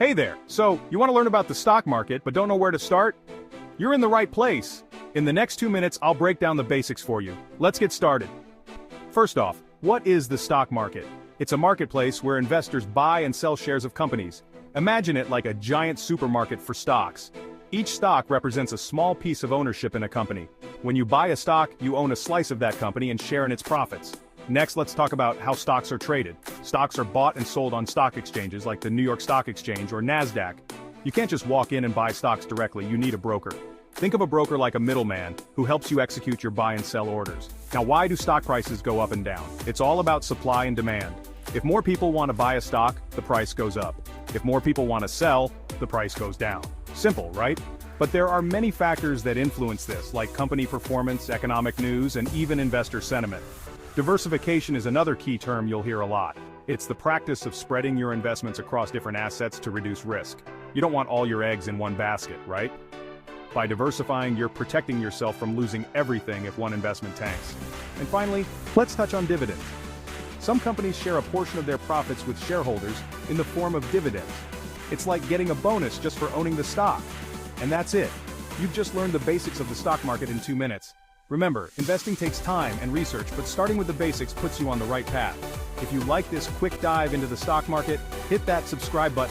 Hey there, so you want to learn about the stock market but don't know where to start? You're in the right place. In the next 2 minutes, I'll break down the basics for you. Let's get started. First off, what is the stock market? It's a marketplace where investors buy and sell shares of companies. Imagine it like a giant supermarket for stocks. Each stock represents a small piece of ownership in a company. When you buy a stock, you own a slice of that company and share in its profits. Next, let's talk about how stocks are traded. Stocks are bought and sold on stock exchanges like the New York Stock Exchange or NASDAQ. You can't just walk in and buy stocks directly, you need a broker. Think of a broker like a middleman who helps you execute your buy and sell orders. Now, why do stock prices go up and down? It's all about supply and demand. If more people want to buy a stock, the price goes up. If more people want to sell, the price goes down. Simple, right? But there are many factors that influence this, like company performance, economic news, and even investor sentiment. Diversification is another key term you'll hear a lot. It's the practice of spreading your investments across different assets to reduce risk. You don't want all your eggs in one basket, right? By diversifying, you're protecting yourself from losing everything if one investment tanks. And finally, let's touch on dividends. Some companies share a portion of their profits with shareholders in the form of dividends. It's like getting a bonus just for owning the stock. And that's it. You've just learned the basics of the stock market in 2 minutes. Remember, investing takes time and research, but starting with the basics puts you on the right path. If you like this quick dive into the stock market, hit that subscribe button